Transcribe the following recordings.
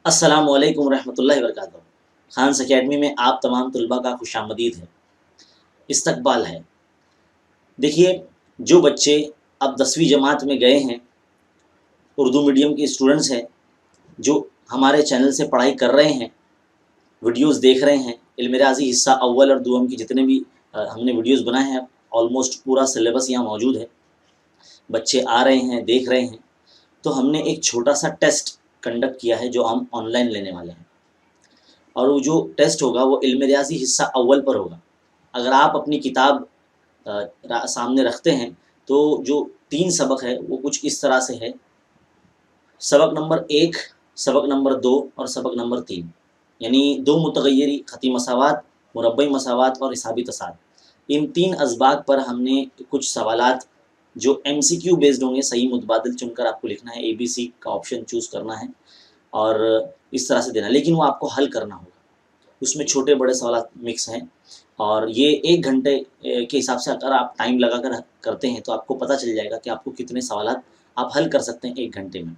अस्सलामुअलैकुम रहमतुल्लाहि वबरकातुहू। खान्स अकेडमी में आप तमाम तलबा का खुशामदीद है, इस्तकबाल है। देखिए, जो बच्चे अब 10वीं जमात में गए हैं, उर्दू मीडियम के स्टूडेंट्स हैं, जो हमारे चैनल से पढ़ाई कर रहे हैं, वीडियोज़ देख रहे हैं, इल्म रियाज़ी हिस्सा अव्वल और दुअम की जितने भी हमने वीडियोज़ बनाए हैं, ऑलमोस्ट पूरा सिलेबस यहाँ मौजूद है। बच्चे आ रहे हैं, देख रहे हैं, तो हमने एक छोटा-सा टेस्ट कंडक्ट किया है, जो हम ऑनलाइन लेने वाले हैं। और वो जो टेस्ट होगा वो इल्म रियाज़ी हिस्सा अव्वल पर होगा। अगर आप अपनी किताब सामने रखते हैं तो जो 3 सबक है वो कुछ इस तरह से है। सबक नंबर 1, सबक नंबर 2 और सबक नंबर 3, यानी 2 मुतग़य्यरी ख़ती मसावात, मुरब्बई मसावात और हिसाबी तसाद। इन 3 असबाक पर हमने कुछ सवालात जो एमसीक्यू बेस्ड होंगे, सही मुतबादिल चुनकर आपको लिखना है, एबीसी का ऑप्शन चूज़ करना है और इस तरह से देना है, लेकिन वो आपको हल करना होगा। उसमें छोटे-बड़े सवालात मिक्स हैं और ये 1 घंटे के हिसाब से अगर आप टाइम लगाकर करते हैं तो आपको पता चल जाएगा कि आपको कितने सवालात आप हल कर सकते हैं 1 घंटे में।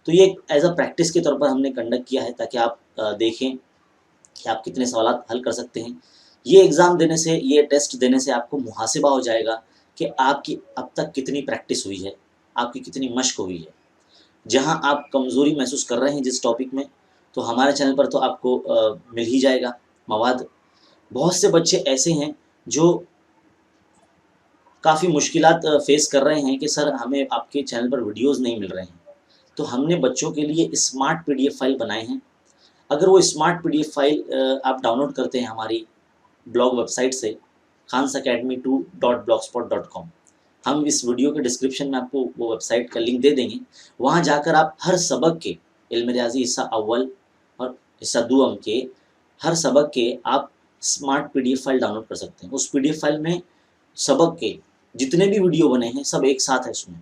तो ये एज़ अ प्रैक्टिस के तौर पर हमने कंडक्ट किया है ताकि आप देखें कि आप कितने सवालात हल कर सकते हैं। ये एग्ज़ाम देने से, ये टेस्ट देने से आपको मुहासिबा हो जाएगा कि आपकी अब तक कितनी प्रैक्टिस हुई है, आपकी कितनी मश्क हुई है। जहाँ आप कमज़ोरी महसूस कर रहे हैं जिस टॉपिक में, तो हमारे चैनल पर तो आपको मिल ही जाएगा मवाद। बहुत से बच्चे ऐसे हैं जो काफ़ी मुश्किलात फ़ेस कर रहे हैं कि सर हमें आपके चैनल पर वीडियोज़ नहीं मिल रहे हैं। तो हमने बच्चों के लिए स्मार्ट पीडीएफ फ़ाइल बनाए हैं। अगर वो स्मार्ट पीडीएफ फ़ाइल आप डाउनलोड करते हैं हमारी ब्लॉग वेबसाइट से khansacademy2.blogspot.com, हम इस वीडियो के डिस्क्रिप्शन में आपको वो वेबसाइट का लिंक दे देंगे। वहाँ जाकर आप हर सबक के इल्म रियाज़ी हिस्सा अव्वल और हिस्सा दुअम के हर सबक के आप स्मार्ट पीडीएफ फ़ाइल डाउनलोड कर सकते हैं। उस पीडीएफ फ़ाइल में सबक के जितने भी वीडियो बने हैं सब एक साथ है उसमें,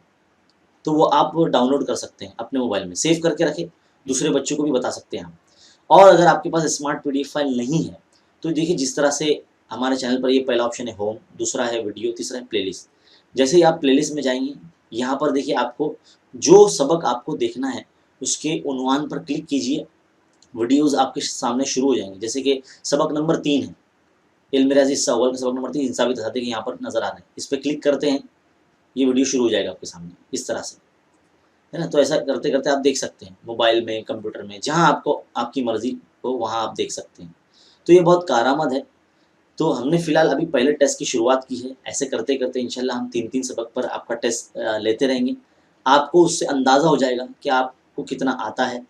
तो वो आप डाउनलोड कर सकते हैं अपने मोबाइल में, सेव करके रखें, दूसरे बच्चों को भी बता सकते हैं आप। और अगर आपके पास स्मार्ट पीडीएफ फ़ाइल नहीं है, तो देखिए जिस तरह से हमारे चैनल पर ये पहला ऑप्शन है होम, दूसरा है वीडियो, तीसरा है प्लेलिस्ट। जैसे ही आप प्लेलिस्ट में जाएँगे, यहाँ पर देखिए आपको जो सबक आपको देखना है, उसके उन्वान पर क्लिक कीजिए, वीडियोज़ आपके सामने शुरू हो जाएँगे। जैसे कि सबक नंबर 3 है, इल्म रियाज़ी हिस्सा अव्वल का सबक नंबर 3 हिसाबी तसाद देखिए यहाँ पर नज़र आ रहा है। इस पे क्लिक करते हैं, ये वीडियो शुरू हो जाएगा आपके सामने, इस तरह से, है ना? तो ऐसा करते-करते आप देख सकते हैं, मोबाइल में, कंप्यूटर में, जहाँ आपको आपकी मर्ज़ी हो वहाँ आप देख सकते हैं। तो ये बहुत कारआमद है। तो हमने फ़िलहाल अभी पहले टेस्ट की शुरुआत की है। ऐसे करते-करते इंशाल्लाह हम 3-3 सबक पर आपका टेस्ट लेते रहेंगे। आपको उससे अंदाज़ा हो जाएगा कि आपको कितना आता है,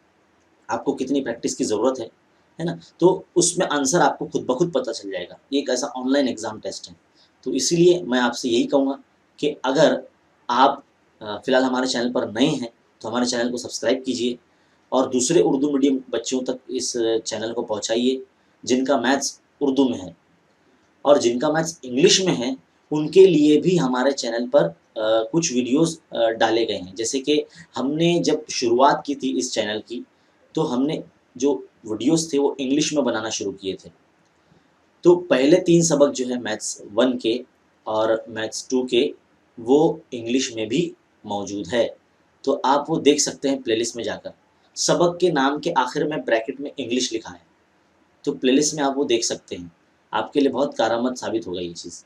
आपको कितनी प्रैक्टिस की ज़रूरत है ना? तो उसमें आंसर आपको खुद ब खुद पता चल जाएगा। ये एक ऐसा ऑनलाइन एग्ज़ाम टेस्ट है। तो इसीलिए मैं आपसे यही कहूँगा कि अगर आप फ़िलहाल हमारे चैनल पर नए हैं, तो हमारे चैनल को सब्सक्राइब कीजिए और दूसरे उर्दू मीडियम बच्चों तक इस चैनल को पहुँचाइए, जिनका मैथ्स उर्दू में है। और जिनका मैथ्स इंग्लिश में है, उनके लिए भी हमारे चैनल पर कुछ वीडियोज़ डाले गए हैं। जैसे कि हमने जब शुरुआत की थी इस चैनल की, तो हमने जो वीडियोज़ थे वो इंग्लिश में बनाना शुरू किए थे। तो पहले 3 सबक जो है मैथ्स 1 के और मैथ्स 2 के, वो इंग्लिश में भी मौजूद है। तो आप वो देख सकते हैं प्लेलिस्ट में जाकर। सबक के नाम के आखिर में ब्रैकेट में इंग्लिश लिखा है, तो प्लेलिस्ट में आप वो देख सकते हैं। आपके लिए बहुत कारआमद साबित होगा ये चीज़।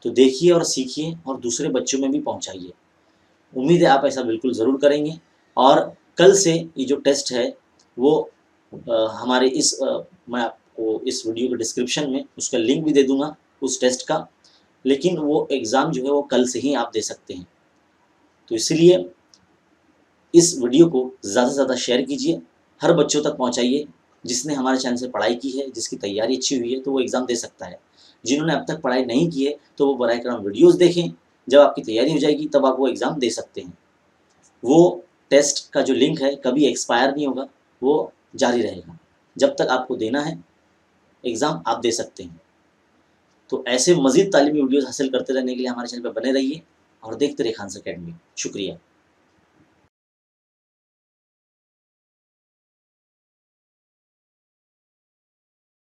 तो देखिए और सीखिए और दूसरे बच्चों में भी पहुँचाइए। उम्मीद है आप ऐसा बिल्कुल ज़रूर करेंगे और कल से ये जो टेस्ट है वो हमारे मैं आपको इस वीडियो के डिस्क्रिप्शन में उसका लिंक भी दे दूँगा उस टेस्ट का, लेकिन वो एग्ज़ाम जो है वो कल से ही आप दे सकते हैं। तो इसलिए इस वीडियो को ज़्यादा से ज़्यादा शेयर कीजिए, हर बच्चों तक पहुँचाइए। जिसने हमारे चैनल से पढ़ाई की है, जिसकी तैयारी अच्छी हुई है, तो वो एग्ज़ाम दे सकता है। जिन्होंने अब तक पढ़ाई नहीं की है, तो वो बराए करम वीडियोज़ देखें, जब आपकी तैयारी हो जाएगी तब आप वो एग्ज़ाम दे सकते हैं। वो टेस्ट का जो लिंक है कभी एक्सपायर नहीं होगा, वो जारी रहेगा। जब तक आपको देना है एग्ज़ाम आप दे सकते हैं। तो ऐसे मज़ीद तालीमी वीडियोज़ हासिल करते रहने के लिए हमारे चैनल पे बने रहिए और देखते रहिए खान्स अकेडमी। शुक्रिया।